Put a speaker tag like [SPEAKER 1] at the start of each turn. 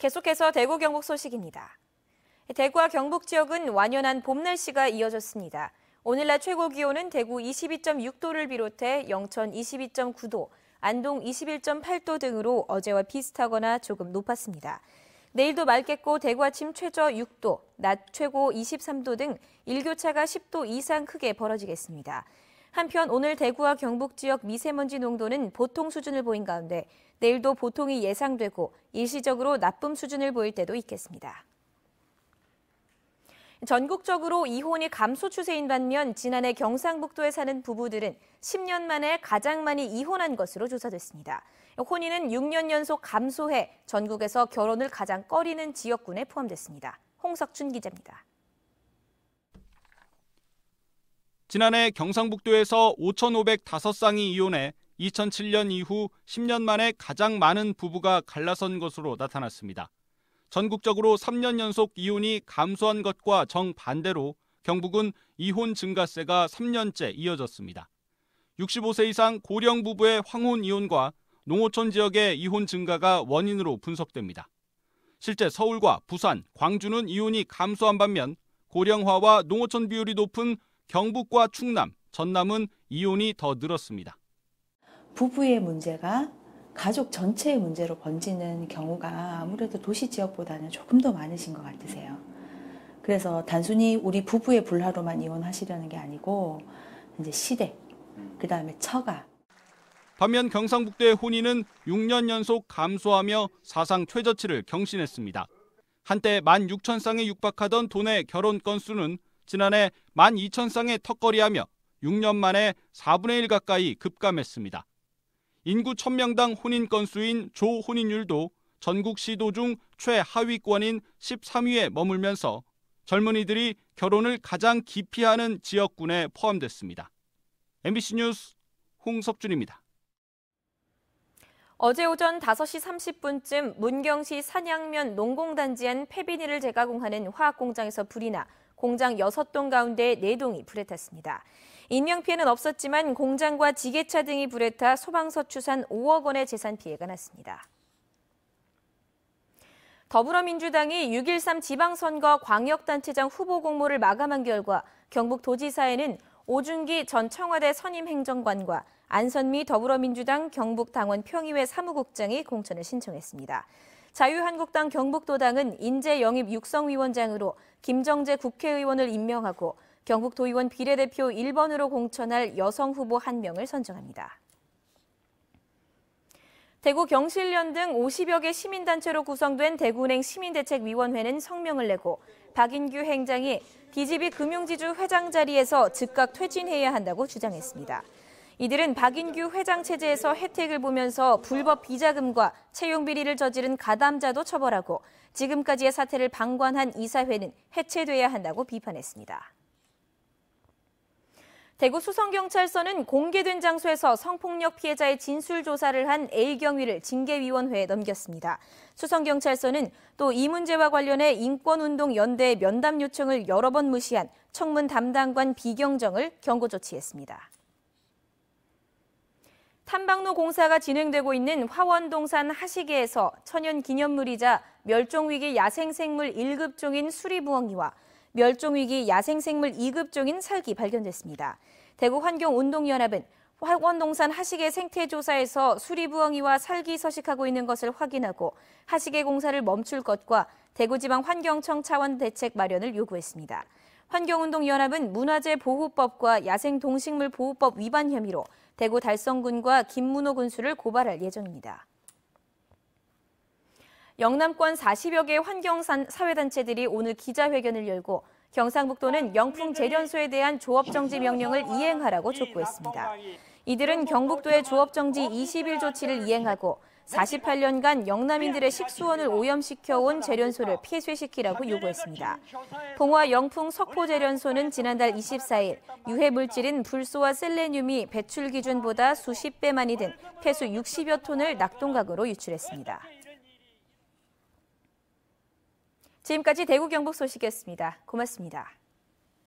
[SPEAKER 1] 계속해서 대구 경북 소식입니다. 대구와 경북 지역은 완연한 봄 날씨가 이어졌습니다. 오늘 낮 최고 기온은 대구 22.6도를 비롯해 영천 22.9도, 안동 21.8도 등으로 어제와 비슷하거나 조금 높았습니다. 내일도 맑겠고 대구 아침 최저 6도, 낮 최고 23도 등 일교차가 10도 이상 크게 벌어지겠습니다. 한편 오늘 대구와 경북 지역 미세먼지 농도는 보통 수준을 보인 가운데 내일도 보통이 예상되고 일시적으로 나쁨 수준을 보일 때도 있겠습니다. 전국적으로 이혼이 감소 추세인 반면 지난해 경상북도에 사는 부부들은 10년 만에 가장 많이 이혼한 것으로 조사됐습니다. 혼인은 6년 연속 감소해 전국에서 결혼을 가장 꺼리는 지역군에 포함됐습니다. 홍석준 기자입니다.
[SPEAKER 2] 지난해 경상북도에서 5,505쌍이 이혼해 2007년 이후 10년 만에 가장 많은 부부가 갈라선 것으로 나타났습니다. 전국적으로 3년 연속 이혼이 감소한 것과 정반대로 경북은 이혼 증가세가 3년째 이어졌습니다. 65세 이상 고령 부부의 황혼 이혼과 농어촌 지역의 이혼 증가가 원인으로 분석됩니다. 실제 서울과 부산, 광주는 이혼이 감소한 반면 고령화와 농어촌 비율이 높은 경북과 충남, 전남은 이혼이 더 늘었습니다.
[SPEAKER 3] 부부의 문제가 가족 전체의 문제로 번지는 경우가 아무래도 도시 지역보다는 조금 더 많으신 것 같으세요. 그래서 단순히 우리 부부의 불화로만 이혼하시려는 게 아니고 이제 시댁, 그다음에 처가.
[SPEAKER 2] 반면 경상북도의 혼인은 6년 연속 감소하며 사상 최저치를 경신했습니다. 한때 16,000쌍에 육박하던 도내 결혼 건수는 지난해 12,000쌍에 턱걸이하며 6년 만에 4분의 1 가까이 급감했습니다. 인구 1,000명당 혼인 건수인 조혼인율도 전국 시도 중 최하위권인 13위에 머물면서 젊은이들이 결혼을 가장 기피하는 지역군에 포함됐습니다. MBC 뉴스 홍석준입니다.
[SPEAKER 1] 어제 오전 5시 30분쯤 문경시 산양면 농공단지 안 폐비닐을 재가공하는 화학공장에서 불이 나 공장 6동 가운데 4동이 불에 탔습니다. 인명피해는 없었지만 공장과 지게차 등이 불에 타 소방서 추산 5억 원의 재산 피해가 났습니다. 더불어민주당이 6.13 지방선거 광역단체장 후보 공모를 마감한 결과 경북도지사에는 오준기 전 청와대 선임행정관과 안선미 더불어민주당 경북당원 평의회 사무국장이 공천을 신청했습니다. 자유한국당 경북도당은 인재영입 육성위원장으로 김정재 국회의원을 임명하고 경북도의원 비례대표 1번으로 공천할 여성 후보 1명을 선정합니다. 대구 경실련 등 50여 개 시민단체로 구성된 대구은행 시민대책위원회는 성명을 내고 박인규 행장이 DGB 금융지주 회장 자리에서 즉각 퇴진해야 한다고 주장했습니다. 이들은 박인규 회장 체제에서 혜택을 보면서 불법 비자금과 채용 비리를 저지른 가담자도 처벌하고 지금까지의 사태를 방관한 이사회는 해체돼야 한다고 비판했습니다. 대구 수성경찰서는 공개된 장소에서 성폭력 피해자의 진술 조사를 한 A경위를 징계위원회에 넘겼습니다. 수성경찰서는 또 이 문제와 관련해 인권운동연대의 면담 요청을 여러 번 무시한 청문 담당관 비경정을 경고 조치했습니다. 탐방로 공사가 진행되고 있는 화원동산 하시계에서 천연기념물이자 멸종위기 야생생물 1급종인 수리부엉이와 멸종위기 야생생물 2급종인 살기 발견됐습니다. 대구환경운동연합은 화원동산 하시계 생태조사에서 수리부엉이와 살기 서식하고 있는 것을 확인하고 하시계 공사를 멈출 것과 대구지방환경청 차원 대책 마련을 요구했습니다. 환경운동연합은 문화재보호법과 야생동식물보호법 위반 혐의로 대구 달성군과 김문호 군수를 고발할 예정입니다. 영남권 40여 개 환경사회단체들이 오늘 기자회견을 열고 경상북도는 영풍재련소에 대한 조업정지 명령을 이행하라고 촉구했습니다. 이들은 경북도의 조업정지 20일 조치를 이행하고 48년간 영남인들의 식수원을 오염시켜온 재련소를 폐쇄시키라고 요구했습니다. 봉화 영풍 석포재련소는 지난달 24일 유해 물질인 불소와 셀레늄이 배출 기준보다 수십 배 많이 든 폐수 60여 톤을 낙동강으로 유출했습니다. 지금까지 대구 경북 소식이었습니다. 고맙습니다.